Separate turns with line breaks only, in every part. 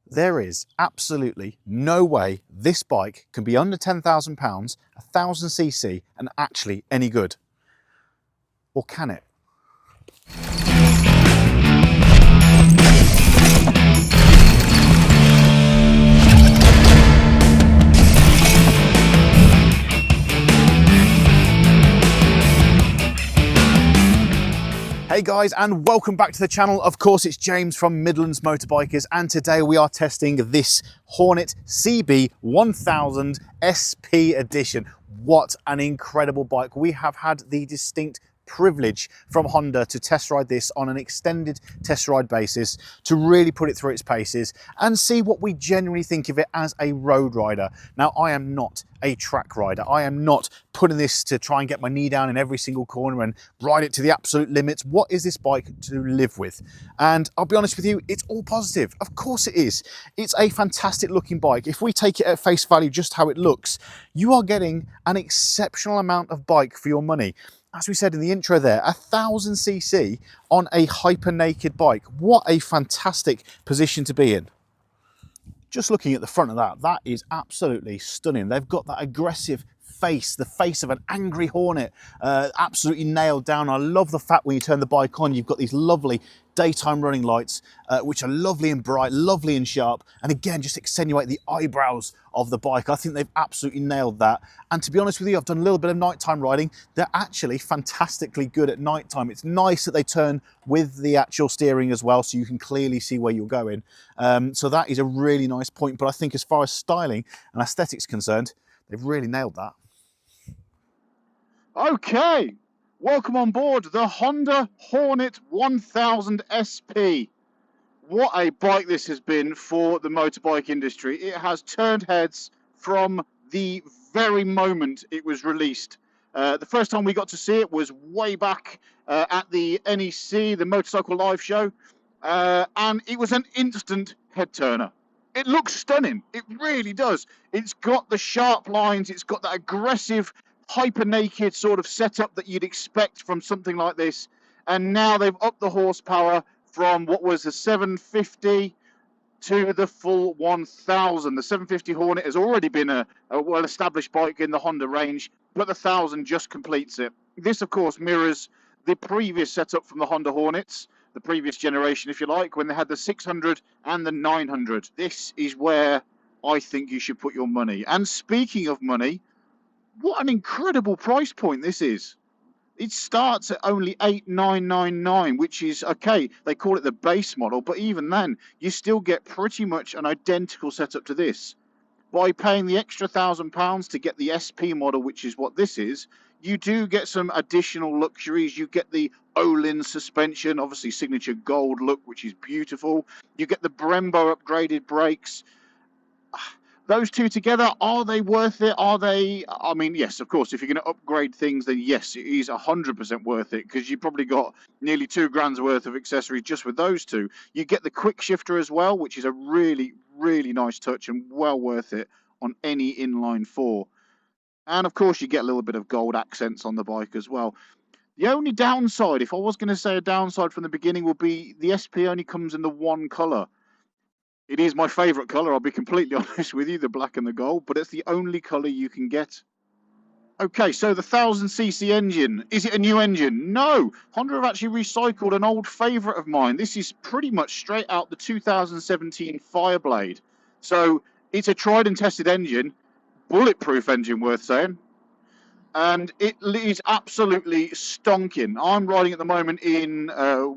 There is absolutely no way this bike can be under £10,000, 1000cc, and actually any good. Or can it? Hey guys, and welcome back to the channel. Of course, it's James from Midlands Motorbikers, and today we are testing this Hornet CB1000 SP edition. What an incredible bike. We have had the distinct privilege from Honda to test ride this on an extended test ride basis, to really put it through its paces and see what we genuinely think of it as a road rider. Now, I am not a track rider. I am not putting this to try and get my knee down in every single corner and ride it to the absolute limits. What is this bike to live with? And I'll be honest with you, it's all positive. Of course it is. It's a fantastic looking bike. If we take it at face value, just how it looks, you are getting an exceptional amount of bike for your money. As we said in the intro there, 1000cc on a hyper naked bike. What a fantastic position to be in. Just looking at the front of that, that is absolutely stunning. They've got that aggressive face, the face of an angry Hornet, absolutely nailed down. I love the fact when you turn the bike on, you've got these lovely daytime running lights, which are lovely and bright, lovely and sharp, and again, just accentuate the eyebrows of the bike. I think they've absolutely nailed that. And to be honest with you, I've done a little bit of nighttime riding. They're actually fantastically good at nighttime. It's nice that they turn with the actual steering as well, so you can clearly see where you're going. So that is a really nice point. But I think as far as styling and aesthetics concerned, they've really nailed that. Okay, welcome on board the Honda Hornet 1000 SP. What a bike this has been for the motorbike industry. It has turned heads from the very moment it was released. The first time we got to see it was way back at the NEC, the Motorcycle Live show, and it was an instant head turner. It looks stunning. It really does. It's got the sharp lines. It's got that aggressive, hyper naked sort of setup that you'd expect from something like this. And now they've upped the horsepower from what was a 750 to the full 1000. The 750 Hornet has already been a well-established bike in the Honda range, but the 1000 just completes it. This, of course, mirrors the previous setup from the Honda Hornets, the previous generation, if you like, when they had the 600 and the 900. This is where I think you should put your money. And speaking of money, what an incredible price point this is. It starts at only $8,999, which is, okay, they call it the base model, but even then, you still get pretty much an identical setup to this. By paying the extra £1,000 to get the SP model, which is what this is, you do get some additional luxuries. You get the Olin suspension, obviously signature gold look, which is beautiful. You get the Brembo upgraded brakes. Those two together, are they worth it? Are they? I mean, yes, of course, if you're going to upgrade things, then yes, it is 100% worth it, because you probably got nearly £2,000 worth of accessories just with those two. You get the quick shifter as well, which is a really, really nice touch and well worth it on any inline four. And of course, you get a little bit of gold accents on the bike as well. The only downside, if I was going to say a downside from the beginning, would be the SP only comes in the one colour. It is my favourite colour, I'll be completely honest with you, the black and the gold, but it's the only colour you can get. Okay, so the 1000cc engine, is it a new engine? No! Honda have actually recycled an old favourite of mine. This is pretty much straight out the 2017 Fireblade. So it's a tried and tested engine, bulletproof engine worth saying, and it is absolutely stonking. I'm riding at the moment in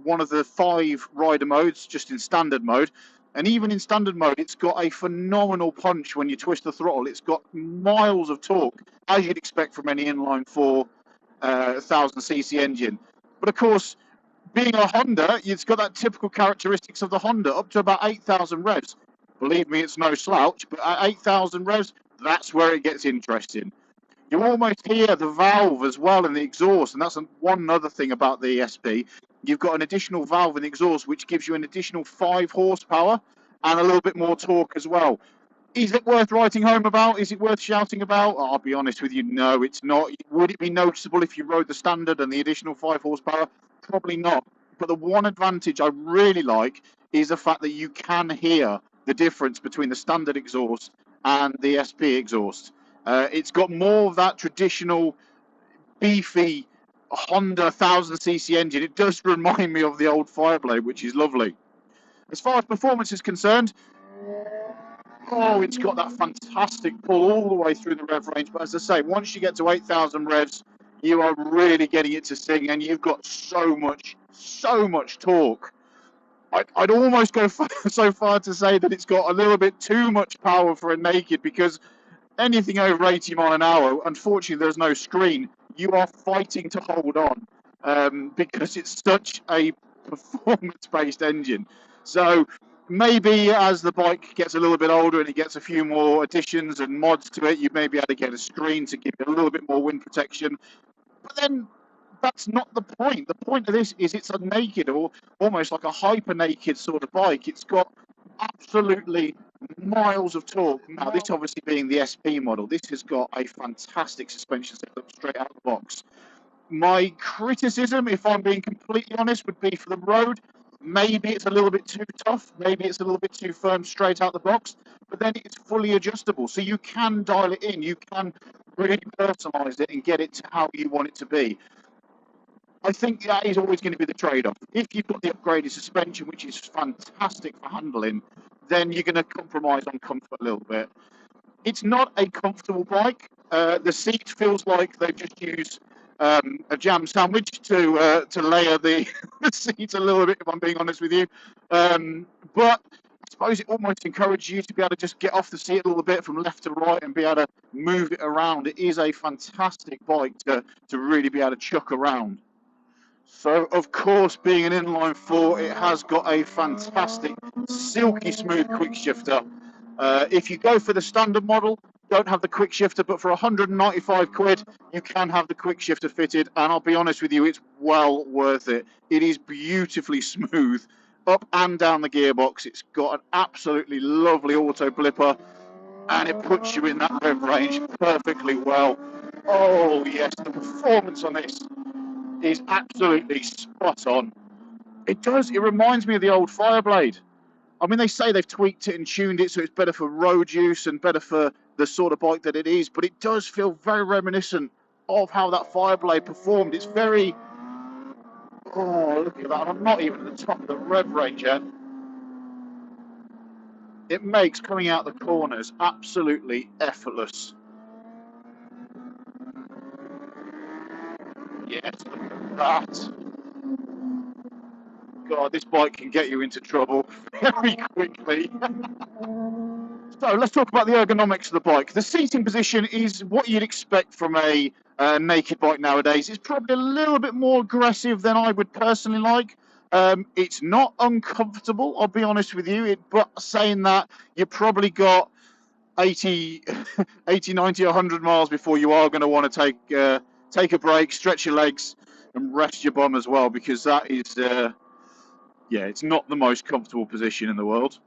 one of the 5 rider modes, just in standard mode. And even in standard mode, it's got a phenomenal punch when you twist the throttle. It's got miles of torque, as you'd expect from any inline 4 1000cc engine. But of course, being a Honda, it's got that typical characteristics of the Honda, up to about 8,000 revs. Believe me, it's no slouch, but at 8,000 revs, that's where it gets interesting. You almost hear the valve as well in the exhaust, and that's one other thing about the SP. You've got an additional valve in the exhaust, which gives you an additional 5 horsepower and a little bit more torque as well. Is it worth writing home about? Is it worth shouting about? I'll be honest with you, no, it's not. Would it be noticeable if you rode the standard and the additional 5 horsepower? Probably not. But the one advantage I really like is the fact that you can hear the difference between the standard exhaust and the SP exhaust. It's got more of that traditional beefy Honda 1000cc engine. It does remind me of the old Fireblade, which is lovely. As far as performance is concerned, oh, it's got that fantastic pull all the way through the rev range. But as I say, once you get to 8,000 revs, you are really getting it to sing, and you've got so much torque. I'd almost go so far to say that it's got a little bit too much power for a naked, because anything over 80 mile an hour, unfortunately, there's no screen. You are fighting to hold on because it's such a performance-based engine. So maybe as the bike gets a little bit older and it gets a few more additions and mods to it, you may be able to get a screen to give it a little bit more wind protection. But then that's not the point. The point of this is it's a naked, or almost like a hyper naked sort of bike. It's got absolutely miles of torque. Now, this obviously being the SP model, this has got a fantastic suspension setup straight out of the box. My criticism, if I'm being completely honest, would be for the road. Maybe it's a little bit too tough. Maybe it's a little bit too firm straight out the box. But then it's fully adjustable, so you can dial it in. You can really personalise it and get it to how you want it to be. I think that is always going to be the trade-off. If you've got the upgraded suspension, which is fantastic for handling, then you're going to compromise on comfort a little bit. It's not a comfortable bike. The seat feels like they've just used a jam sandwich to layer the seat a little bit, if I'm being honest with you. But I suppose it almost encourages you to be able to just get off the seat a little bit from left to right and be able to move it around. It is a fantastic bike to really be able to chuck around. So, of course, being an inline four, it has got a fantastic, silky smooth quick shifter. If you go for the standard model, don't have the quick shifter, but for 195 quid, you can have the quick shifter fitted, and I'll be honest with you, it's well worth it. It is beautifully smooth, up and down the gearbox. It's got an absolutely lovely auto blipper, and it puts you in that rev range perfectly well. Oh yes, the performance on this is absolutely spot on. It reminds me of the old Fireblade. I mean, they say they've tweaked it and tuned it so it's better for road use and better for the sort of bike that it is, but it does feel very reminiscent of how that Fireblade performed. It's very... Oh, look at that. I'm not even at the top of the rev range yet. It makes coming out the corners absolutely effortless. Yes, look at that. God, this bike can get you into trouble very quickly. So let's talk about the ergonomics of the bike. The seating position is what you'd expect from a naked bike nowadays. It's probably a little bit more aggressive than I would personally like. It's not uncomfortable, I'll be honest with you. But saying that, you probably got 80, 90, 100 miles before you are going to want to take a break, stretch your legs, and rest your bum as well, because that is, it's not the most comfortable position in the world.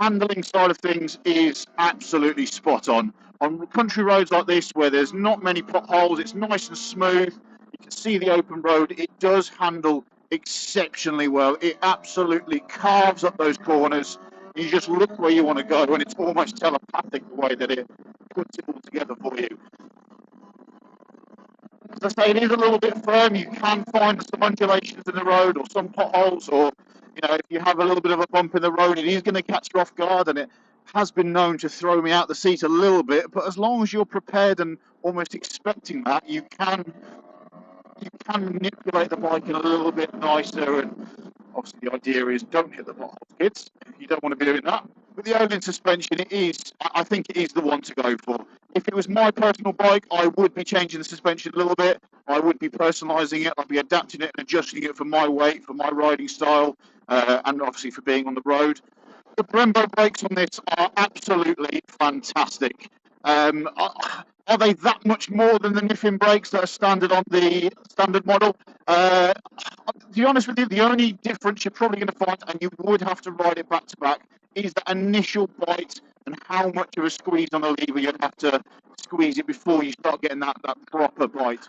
Handling side of things is absolutely spot on. On country roads like this, where there's not many potholes, it's nice and smooth. You can see the open road. It does handle exceptionally well. It absolutely carves up those corners. You just look where you want to go, and it's almost telepathic the way that it puts it all together for you. As I say, it is a little bit firm. You can find some undulations in the road or some potholes, or if you have a little bit of a bump in the road, it is going to catch you off guard, and it has been known to throw me out the seat a little bit. But as long as you're prepared and almost expecting that, you can manipulate the bike in a little bit nicer. And obviously the idea is don't hit the potholes, kids. You don't want to be doing that. With the Olin suspension, I think it is the one to go for. If it was my personal bike, I would be changing the suspension a little bit. I would be personalising it. I'd be adapting it and adjusting it for my weight, for my riding style, and obviously for being on the road. The Brembo brakes on this are absolutely fantastic. Are they that much more than the Niffin brakes that are standard on the standard model? To be honest with you, the only difference you're probably going to find, and you would have to ride it back to back, is that initial bite and how much of a squeeze on the lever you'd have to squeeze it before you start getting that proper bite.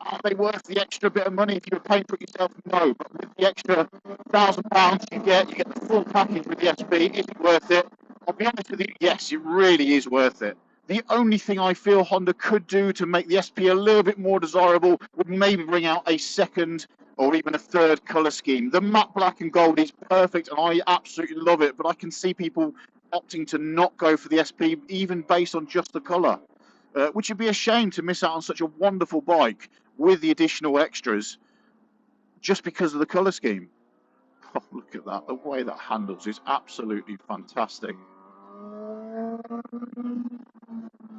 Are they worth the extra bit of money if you were paying for it yourself? No, but with the extra £1,000 you get the full package with the SP. Is it worth it? I'll be honest with you, yes, it really is worth it. The only thing I feel Honda could do to make the SP a little bit more desirable would maybe bring out a second or even a third colour scheme. The matte black and gold is perfect and I absolutely love it, but I can see people opting to not go for the SP even based on just the colour, which would be a shame to miss out on such a wonderful bike with the additional extras just because of the colour scheme. Oh, look at that. The way that handles is absolutely fantastic.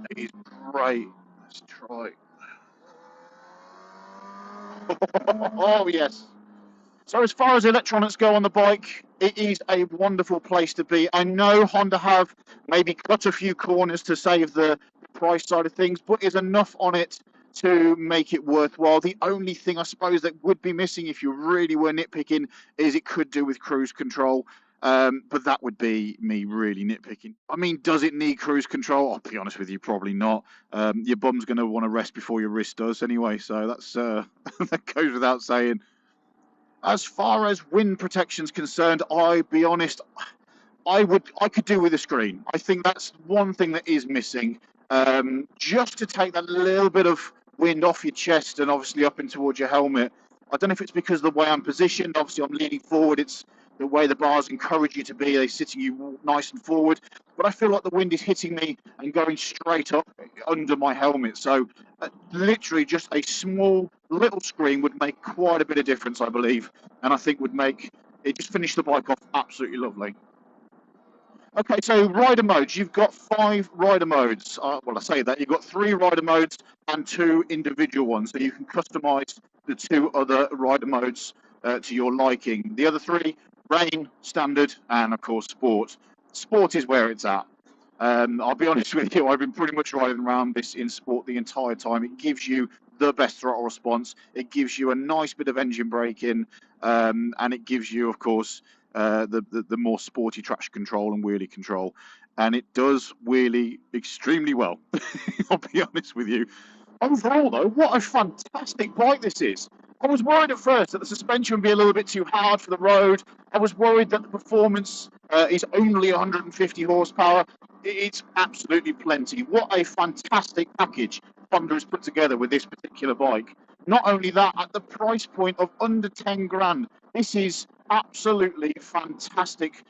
It is great. Let's try. Oh, yes. So as far as electronics go on the bike, it is a wonderful place to be. I know Honda have maybe cut a few corners to save the price side of things, but is enough on it to make it worthwhile. The only thing I suppose that would be missing if you really were nitpicking is it could do with cruise control. But that would be me really nitpicking. I mean, does it need cruise control? I'll be honest with you, probably not. Your bum's going to want to rest before your wrist does anyway, so that's that goes without saying. As far as wind protection is concerned, I'll be honest, I could do with a screen. I think that's one thing that is missing. Just to take that little bit of wind off your chest and obviously up and towards your helmet. I don't know if it's because of the way I'm positioned. Obviously, I'm leaning forward. It's the way the bars encourage you to be. They're sitting you nice and forward. But I feel like the wind is hitting me and going straight up under my helmet. So literally just a small little screen would make quite a bit of difference, I believe. And I think would make it just finish the bike off absolutely lovely. Okay, so rider modes. You've got 5 rider modes. Well, I say that. You've got 3 rider modes and 2 individual ones. So you can customize the 2 other rider modes to your liking. The other 3, rain, standard, and of course, sport. Sport is where it's at. I'll be honest with you, I've been pretty much riding around this in sport the entire time. It gives you the best throttle response. It gives you a nice bit of engine braking, and it gives you, of course, the more sporty traction control and wheelie control, and it does wheelie extremely well. I'll be honest with you. Overall, though, what a fantastic bike this is. I was worried at first that the suspension would be a little bit too hard for the road. I was worried that the performance is only 150 horsepower. It's absolutely plenty. What a fantastic package Honda has put together with this particular bike. Not only that, at the price point of under 10 grand, this is absolutely fantastic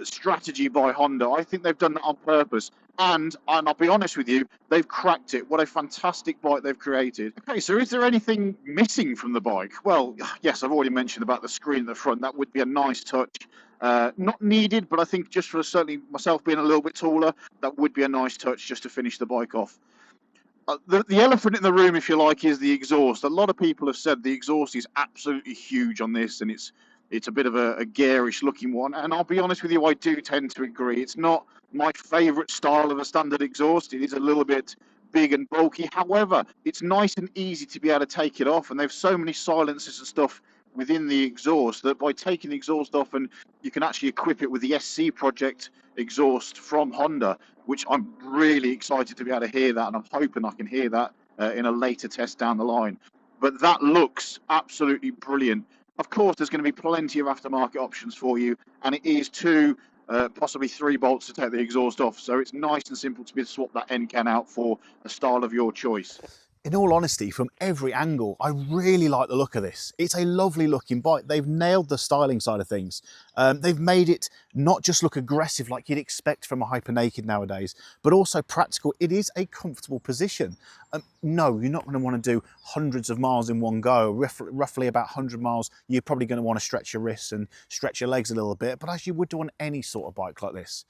strategy by Honda. I think they've done that on purpose. And I'll be honest with you, they've cracked it. What a fantastic bike they've created. Okay, so is there anything missing from the bike? Well, yes, I've already mentioned about the screen at the front. That would be a nice touch. Not needed, but I think just for certainly myself being a little bit taller, that would be a nice touch just to finish the bike off. The elephant in the room, if you like, is the exhaust. A lot of people have said the exhaust is absolutely huge on this, and it's a bit of a garish looking one. And I'll be honest with you, I do tend to agree. It's not my favourite style of a standard exhaust. It is a little bit big and bulky. However, it's nice and easy to be able to take it off, and they've so many silencers and stuff within the exhaust that by taking the exhaust off, and you can actually equip it with the SC Project exhaust from Honda, which I'm really excited to be able to hear that, and I'm hoping I can hear that in a later test down the line. But that looks absolutely brilliant. Of course, there's going to be plenty of aftermarket options for you, and it is 2, possibly 3 bolts to take the exhaust off, so it's nice and simple to be able to swap that end can out for a style of your choice.
In all honesty, from every angle, I really like the look of this. It's a lovely looking bike. They've nailed the styling side of things. They've made it not just look aggressive like you'd expect from a Hyper Naked nowadays, but also practical. It is a comfortable position. No, you're not going to want to do hundreds of miles in one go. Roughly about 100 miles, you're probably going to want to stretch your wrists and stretch your legs a little bit, but as you would do on any sort of bike like this.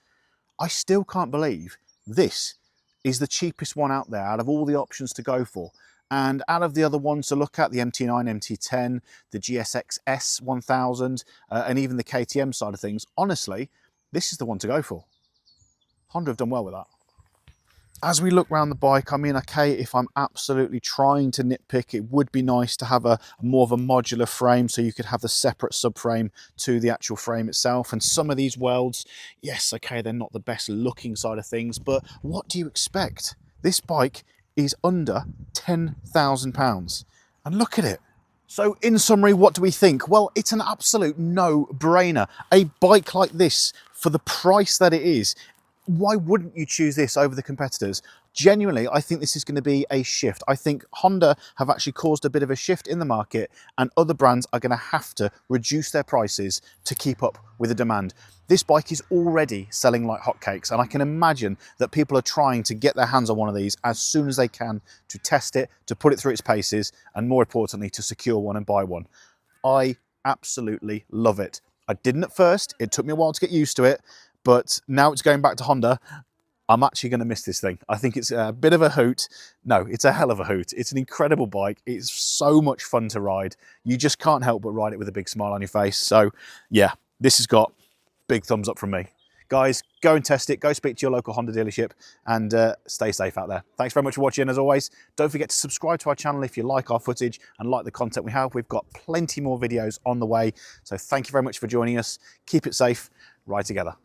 I still can't believe this is the cheapest one out there out of all the options to go for. And out of the other ones to look at, the MT9, MT10, the GSX S1000, and even the KTM side of things, honestly, this is the one to go for. Honda have done well with that. As we look around the bike, I mean, okay, if I'm absolutely trying to nitpick, it would be nice to have a more of a modular frame so you could have the separate subframe to the actual frame itself. And some of these welds, yes, okay, they're not the best looking side of things, but what do you expect? This bike is under £10,000. And look at it. So in summary, what do we think? Well, it's an absolute no-brainer. A bike like this, for the price that it is, why wouldn't you choose this over the competitors? Genuinely, I think this is going to be a shift. I think Honda have actually caused a bit of a shift in the market, and other brands are going to have to reduce their prices to keep up with the demand. This bike is already selling like hotcakes, and I can imagine that people are trying to get their hands on one of these as soon as they can to test it, to put it through its paces, and more importantly, to secure one and buy one. I absolutely love it. I didn't at first. It took me a while to get used to it, but now it's going back to Honda. I'm actually going to miss this thing. I think it's a bit of a hoot. No, it's a hell of a hoot. It's an incredible bike. It's so much fun to ride. You just can't help but ride it with a big smile on your face. So yeah, this has got big thumbs up from me. Guys, go and test it. Go speak to your local Honda dealership and stay safe out there. Thanks very much for watching. As always, don't forget to subscribe to our channel if you like our footage and like the content we have. We've got plenty more videos on the way. So thank you very much for joining us. Keep it safe. Ride together.